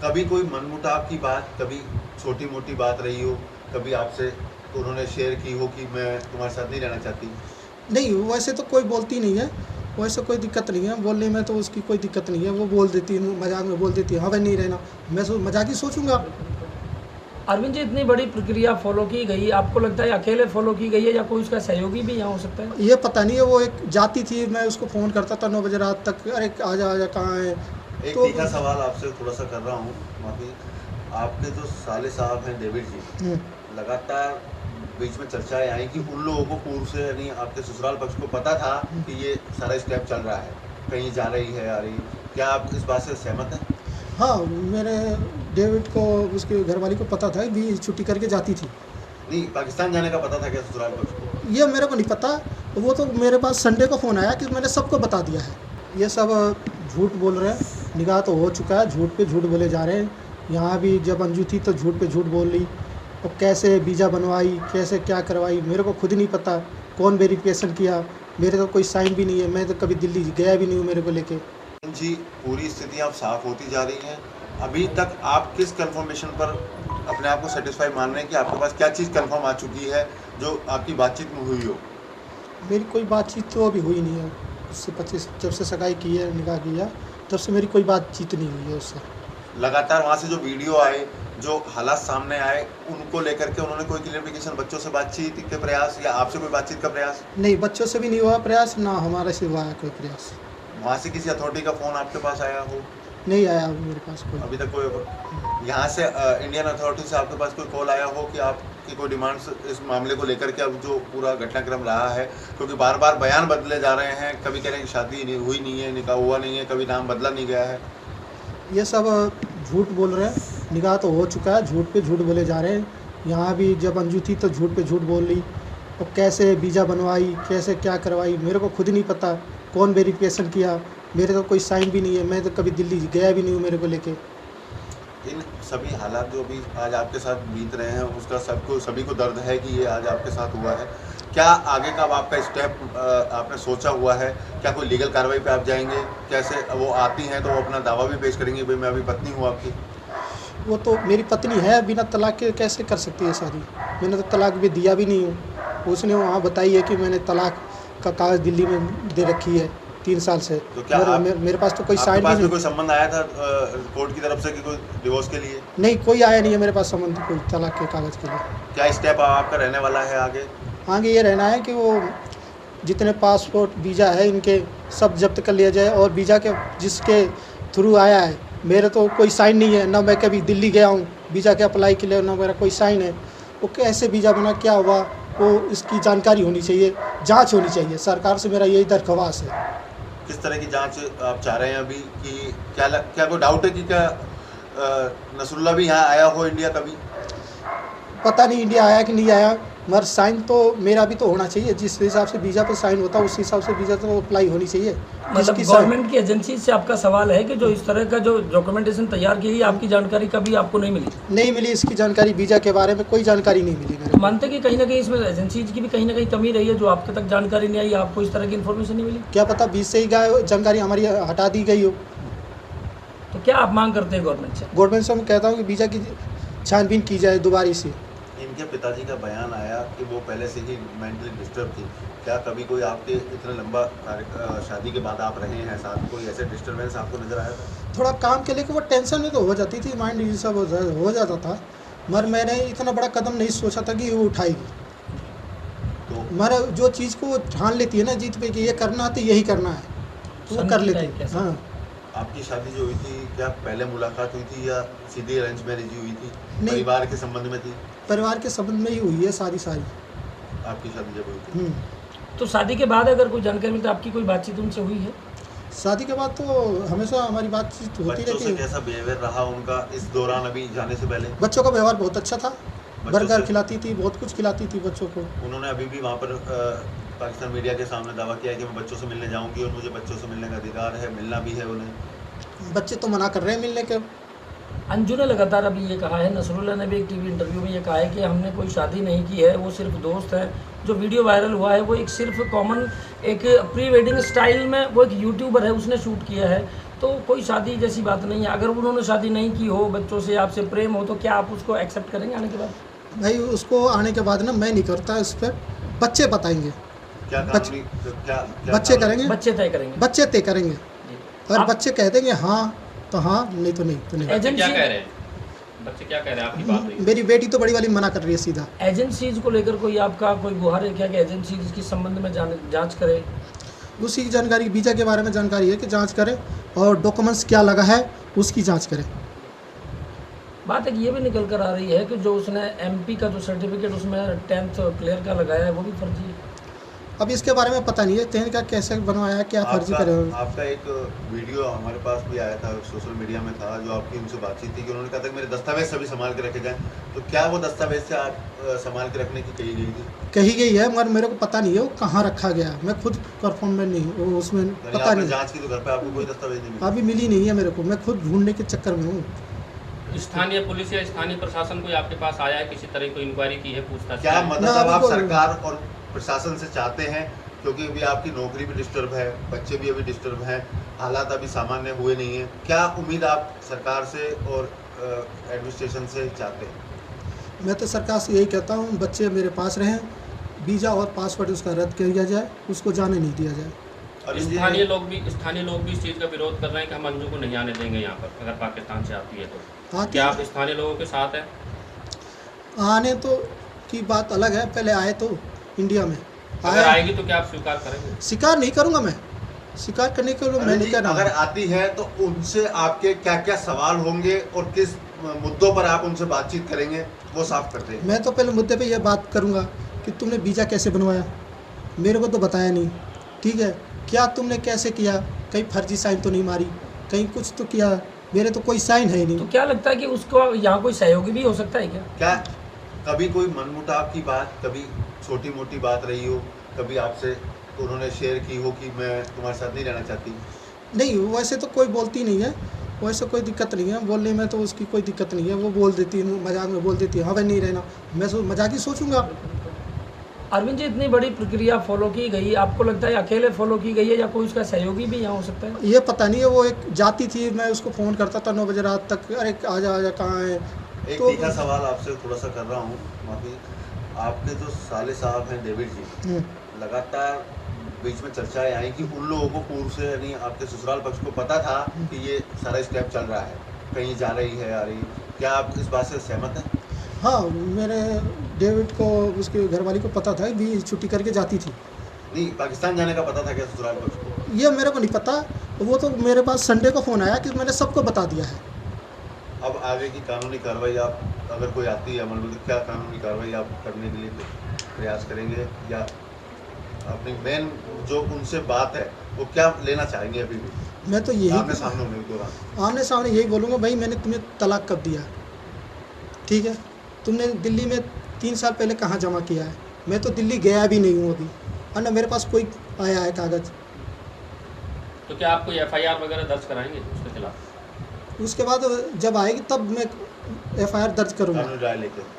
कभी कोई मनमुटाव की बात, कभी छोटी मोटी बात रही हो, कभी आपसे उन्होंने शेयर की हो कि मैं तुम्हारे साथ नहीं रहना चाहती? नहीं, वैसे तो कोई बोलती नहीं है, वैसे कोई दिक्कत नहीं है, बोलने में तो उसकी कोई दिक्कत नहीं है। वो बोल देती है, मज़ाक में बोल देती है, हाँ भाई नहीं रहना, मैं मज़ाक ही सोचूँगा। अरविंद जी, इतनी बड़ी प्रक्रिया फॉलो की गई, आपको लगता है अकेले फॉलो की गई है या कोई उसका सहयोगी भी यहाँ हो सकता है? ये पता नहीं है, वो एक जाती थी, मैं उसको फ़ोन करता था 9 बजे रात तक, अरे आजा आजा कहाँ है? एक तो तीखा सवाल आपसे थोड़ा सा कर रहा हूँ, माफी। आपके जो साले साहब हैं डेविड जी, हम्म, लगातार बीच में चर्चाएं आई कि उन लोगों को पूर्व से, यानी आपके ससुराल पक्ष को पता था कि ये सारा स्टेप चल रहा है, कहीं जा रही है, आ रही है। क्या आप इस बात से सहमत हैं? हाँ, मेरे डेविड को उसके घरवाली को पता था भी छुट्टी करके जाती थी। नहीं, पाकिस्तान जाने का पता था क्या ससुराल पक्ष को? ये मेरे को नहीं पता, वो तो मेरे पास संडे को फ़ोन आया कि मैंने सबको बता दिया है। ये सब झूठ बोल रहे हैं, निकाह तो हो चुका है, झूठ पे झूठ बोले जा रहे हैं। यहाँ भी जब अंजू थी तो झूठ पे झूठ बोल ली, और कैसे वीज़ा बनवाई, कैसे क्या करवाई, मेरे को खुद नहीं पता कौन वेरिफिकेशन किया, मेरे तो कोई साइन भी नहीं है, मैं तो कभी दिल्ली गया भी नहीं हूँ मेरे को लेके। जी, पूरी स्थिति अब साफ होती जा रही है। अभी तक आप किस कंफर्मेशन पर अपने आप को सेटिस्फाई मान रहे हैं कि आपके पास क्या चीज़ कंफर्म आ चुकी है जो आपकी बातचीत में हुई हो? मेरी कोई बातचीत तो अभी हुई नहीं है उससे। 25 जब से सगाई की है, निकाह किया, तब से मेरी कोई बातचीत नहीं हुई है उससे। लगातार वहाँ से जो वीडियो आए, जो हालात सामने आए, उनको लेकर के उन्होंने कोई क्लियरिफिकेशन, बच्चों से बातचीत के प्रयास या आपसे कोई बातचीत का प्रयास? नहीं, बच्चों से भी नहीं हुआ प्रयास, ना हमारे से हुआ है कोई प्रयास। वहाँ से किसी अथॉरिटी का फ़ोन आपके पास आया हो? नहीं आया अभी मेरे पास कोई। अभी तक कोई यहाँ से इंडियन अथॉरिटी से आपके पास कोई कॉल आया हो कि आपकी कोई डिमांड्स इस मामले को लेकर के, अब जो पूरा घटनाक्रम रहा है, क्योंकि बार बार बयान बदले जा रहे हैं, कभी कह रहे हैं कि शादी नहीं हुई, नहीं है, निकाह हुआ नहीं है, कभी नाम बदला नहीं गया है। ये सब झूठ बोल रहे हैं, निकाह तो हो चुका है, झूठ पे झूठ बोले जा रहे हैं। यहाँ भी जब अंजू थी तो झूठ पे झूठ बोल ली, और कैसे वीज़ा बनवाई, कैसे क्या करवाई, मेरे को खुद नहीं पता कौन वेरिफिकेशन किया, मेरे तो कोई साइन भी नहीं है, मैं तो कभी दिल्ली गया भी नहीं हूँ मेरे को लेके। इन सभी हालात जो अभी आज आपके साथ बीत रहे हैं, उसका सभी को दर्द है कि ये आज आपके साथ हुआ है। क्या आगे का अब आपका स्टेप आपने सोचा हुआ है? क्या कोई लीगल कार्रवाई पे आप जाएंगे? कैसे वो आती हैं तो वो अपना दावा भी पेश करेंगे, भाई मैं अभी पत्नी हूँ आपकी? वो तो मेरी पत्नी है, बिना तलाक के कैसे कर सकती है शादी? मैंने तो तलाक भी दिया भी नहीं हूँ। उसने वहाँ बताई है कि मैंने तलाक का कागज़ दिल्ली में दे रखी है 3 साल से। तो क्या मेरे पास तो कोई आपके साइन भी पास में नहीं। कोई संबंध आया था कोर्ट की तरफ से कि कोई डिवोर्स के लिए? नहीं, कोई आया नहीं है मेरे पास संबंध कोई तलाक के कागज़ के लिए। क्या स्टेप आपका रहने वाला है आगे? आगे ये रहना है कि वो जितने पासपोर्ट वीज़ा है इनके सब जब्त कर लिया जाए, और वीज़ा के जिसके थ्रू आया है, मेरे तो कोई साइन नहीं है, ना मैं कभी दिल्ली गया हूँ वीज़ा के अप्लाई के लिए, ना मेरा कोई साइन है। वो कैसे वीज़ा बना, क्या हुआ, वो इसकी जानकारी होनी चाहिए, जांच होनी चाहिए। सरकार से मेरा यही दरख्वास्त है। किस तरह की जांच आप चाह रहे हैं अभी? कि क्या कोई डाउट है कि क्या नसरुल्लाह भी यहाँ आया हो इंडिया कभी? पता नहीं इंडिया आया कि नहीं आया, मगर साइन तो मेरा भी तो होना चाहिए। जिस हिसाब से वीज़ा पर साइन होता है उस हिसाब से वीज़ा तो अप्लाई होनी चाहिए। मतलब गवर्नमेंट की एजेंसी से आपका सवाल है कि जो इस तरह का जो डॉक्यूमेंटेशन तैयार की गई, आपकी जानकारी कभी आपको नहीं मिली? नहीं मिली, इसकी जानकारी वीज़ा के बारे में कोई जानकारी नहीं मिली मेरे को। मानते कि कहीं ना कहीं इसमें एजेंसी की भी कहीं ना कहीं कमी रही है, जो आपके तक जानकारी नहीं आई, आपको इस तरह की इन्फॉर्मेशन नहीं मिली? क्या पता बीच से ही जानकारी हमारी हटा दी गई हो। तो क्या आप मांग करते हैं गवर्नमेंट से? गवर्नमेंट से मैं कहता हूँ कि वीज़ा की छानबीन की जाए दोबारा से। इनके पिताजी का बयान आया कि वो पहले से ही मेंटली डिस्टर्ब थी। क्या कभी कोई आपके इतना लंबा शादी के बाद आप रहे हैं साथ, कोई ऐसे डिस्टर्बेंस आपको नज़र आया था? थोड़ा काम के लेके वो टेंशन में तो हो जाती थी, माइंड ये सब हो जाता था, मगर मैंने इतना बड़ा कदम नहीं सोचा था कि वो उठाएगी। तो मगर जो चीज़ को वो ठान लेती है ना जीत पे कि ये करना है तो यही करना है, तो वो कर लेती है। हाँ, आपकी शादी जो हुई थी, क्या पहले मुलाकात हुई थी या सीधी अरेंज मैरिज हुई थी? नहीं। परिवार के संबंध में थी? परिवार के संबंध में ही हुई है सारी। आपकी शादी जब हुई थी? तो शादी के बाद अगर कोई जानकारी मिलती है, आपकी कोई बातचीत उनसे हुई है? शादी के बाद तो हमेशा हमारी बातचीत होती बच्चों रहती से है। कैसा बिहेवियर रहा उनका इस दौरान, अभी जाने से पहले? बच्चों का व्यवहार बहुत अच्छा था, बर्गर से- खिलाती थी, बहुत कुछ खिलाती थी बच्चों को। उन्होंने अभी भी वहाँ पर पाकिस्तान मीडिया के सामने दावा किया है कि मैं बच्चों से मिलने जाऊंगी और मुझे बच्चों से मिलने का अधिकार है, मिलना भी है उन्हें। बच्चे तो मना कर रहे हैं मिलने के। अंजू ने लगातार अभी ये कहा है, नसरुल्लाह ने भी एक टीवी इंटरव्यू में ये कहा है कि हमने कोई शादी नहीं की है, वो सिर्फ दोस्त है। जो वीडियो वायरल हुआ है वो एक सिर्फ कॉमन एक प्री वेडिंग स्टाइल में वो एक यूट्यूबर है उसने शूट किया है, तो कोई शादी जैसी बात नहीं है। अगर उन्होंने शादी नहीं की हो, बच्चों से आपसे प्रेम हो, तो क्या आप उसको एक्सेप्ट करेंगे आने के बाद? भाई उसको आने के बाद ना मैं नहीं करता, इस पर बच्चे बताएंगे, क्या कानूनी क्या बच्चे करेंगे, बच्चे तय करेंगे। बच्चे तय करेंगे। जी। अगर आप- बच्चे कह देंगे हाँ तो हाँ, नहीं तो नहीं तो नहीं। बच्चे क्या एजेंसी- कह रहे हैं? बच्चे क्या कह रहे हैं? आपकी बात हुई? मेरी बेटी तो बड़ी वाली मना कर रही है सीधा। एजेंसीज को लेकर कोई आपका कोई गुहार है क्या कि एजेंसीज इसके संबंध में जांच करे? उसी की जानकारी, वीज़ा के बारे में जानकारी है कि जांच करें, और डॉक्यूमेंट्स क्या लगा है उसकी जांच करें। बात एक ये भी निकल कर आ रही है कि जो उसने एमपी का जो सर्टिफिकेट उसमें 10th क्लियर का लगाया है वो भी फर्जी है। अब इसके बारे में पता नहीं है 10th का कैसे बनवाया है, क्या फर्जी करे। आपका एक वीडियो हमारे पास भी आया था, सोशल मीडिया में था, जो आपकी उनसे बातचीत थी कि उन्होंने कहा था कि मेरे दस्तावेज सभी संभाल के रखे जाएं। तो क्या वो दस्तावेज से आप संभाल के रखने की कही गई थी? कही गई है, मगर मेरे को पता नहीं है वो कहाँ रखा गया। मैं खुद कंफर्म में नहीं, वो उसमें यानी पता आपने नहीं। जांच की तो घर पे आपको कोई दस्तावेज नहीं मिला? अभी मिली नहीं है मेरे को, मैं खुद ढूंढने के चक्कर में हूँ। स्थानीय पुलिस या स्थानीय प्रशासन कोई आपके पास आया है, किसी तरह की इंक्वायरी की है, पूछताछ क्या की है? मदद ना, अब अभी आप तो- सरकार और प्रशासन से चाहते हैं? क्योंकि अभी आपकी नौकरी भी डिस्टर्ब है, बच्चे भी अभी डिस्टर्ब हैं, हालात अभी सामान्य हुए नहीं हैं। क्या उम्मीद आप सरकार से और एडमिनिस्ट्रेशन से चाहते हैं? मैं तो सरकार से यही कहता हूँ, बच्चे मेरे पास रहें, वीज़ा और पासपोर्ट उसका रद्द किया जाए, उसको जाने नहीं दिया जाए। और स्थानीय लोग भी इस चीज़ का विरोध कर रहे हैं कि हम अंजू को नहीं आने देंगे यहाँ पर, अगर पाकिस्तान से आती है तो। आते क्या आप स्थानीय लोगों के साथ हैं? आने तो की बात अलग है, पहले आए तो इंडिया में अगर आया। आएगी तो क्या आप स्वीकार करेंगे? शिकार नहीं करूँगा मैं, शिकार करने के लिए मैं नहीं कर अगर रहा। आती है तो उनसे आपके क्या क्या सवाल होंगे और किस मुद्दों पर आप उनसे बातचीत करेंगे, वो साफ करते हैं। मैं तो पहले मुद्दे पे यह बात करूँगा कि तुमने वीज़ा कैसे बनवाया, मेरे को तो बताया नहीं, ठीक है। क्या तुमने कैसे किया, कहीं फर्जी साइन तो नहीं मारी, कहीं कुछ तो किया, मेरे तो कोई साइन है ही तो नहीं। क्या लगता है कि उसको यहाँ कोई सहयोगी भी हो सकता है क्या? क्या कभी कोई मनमुटाव की बात, कभी छोटी मोटी बात रही हो, कभी आपसे उन्होंने शेयर की हो कि मैं तुम्हारे साथ नहीं रहना चाहती? नहीं, वैसे तो कोई बोलती नहीं है, वैसे कोई दिक्कत नहीं है बोलने में, तो उसकी कोई दिक्कत नहीं है। वो बोल देती है, मजाक में बोल देती है, हाँ भाई नहीं रहना। मैं मजाक ही सोचूंगा। अरविंद जी, इतनी बड़ी प्रक्रिया फॉलो की गई, आपको लगता है अकेले फॉलो की गई है या कोई उसका सहयोगी भी यहाँ हो सकता है? ये पता नहीं है, वो एक जाती थी, मैं उसको फ़ोन करता था 9 बजे रात तक, अरे आजा कहाँ है। एक तो- तीखा सवाल आपसे थोड़ा सा कर रहा हूँ, माफी। आपके जो साले साहब हैं डेविड जी, लगातार बीच में चर्चाएं आई कि उन लोगों को पूर्व से, यानी आपके ससुराल पक्ष को पता था कि ये सारा स्टेप चल रहा है, कहीं जा रही है आ रही है। क्या आप इस बात से सहमत हैं? हाँ, मेरे डेविड को, उसके घरवाली को पता था भी छुट्टी करके जाती थी। नहीं, पाकिस्तान जाने का पता था क्या ससुराल पक्ष को? ये मेरे को नहीं पता, वो तो मेरे पास संडे को फ़ोन आया कि मैंने सबको बता दिया है। अब आगे की कानूनी कार्रवाई, आप अगर कोई आती है अमल में, तो क्या कानूनी कार्रवाई आप करने के लिए प्रयास करेंगे, या अपनी मेन जो उनसे बात है वो क्या लेना चाहेंगे? अभी भी मैं तो यही आमने सामने होने के दौरान आमने सामने यही बोलूँगा, भाई मैंने तुम्हें तलाक कब दिया, ठीक है। तुमने दिल्ली में 3 साल पहले कहाँ जमा किया है? मैं तो दिल्ली गया भी नहीं हूँ अभी, और न मेरे पास कोई आया है कागज़। तो क्या आप कोई FIR वगैरह दर्ज कराएंगे उसके खिलाफ? उसके बाद जब आएगी तब मैं FIR दर्ज करूँगा। कानूनी राय लेकर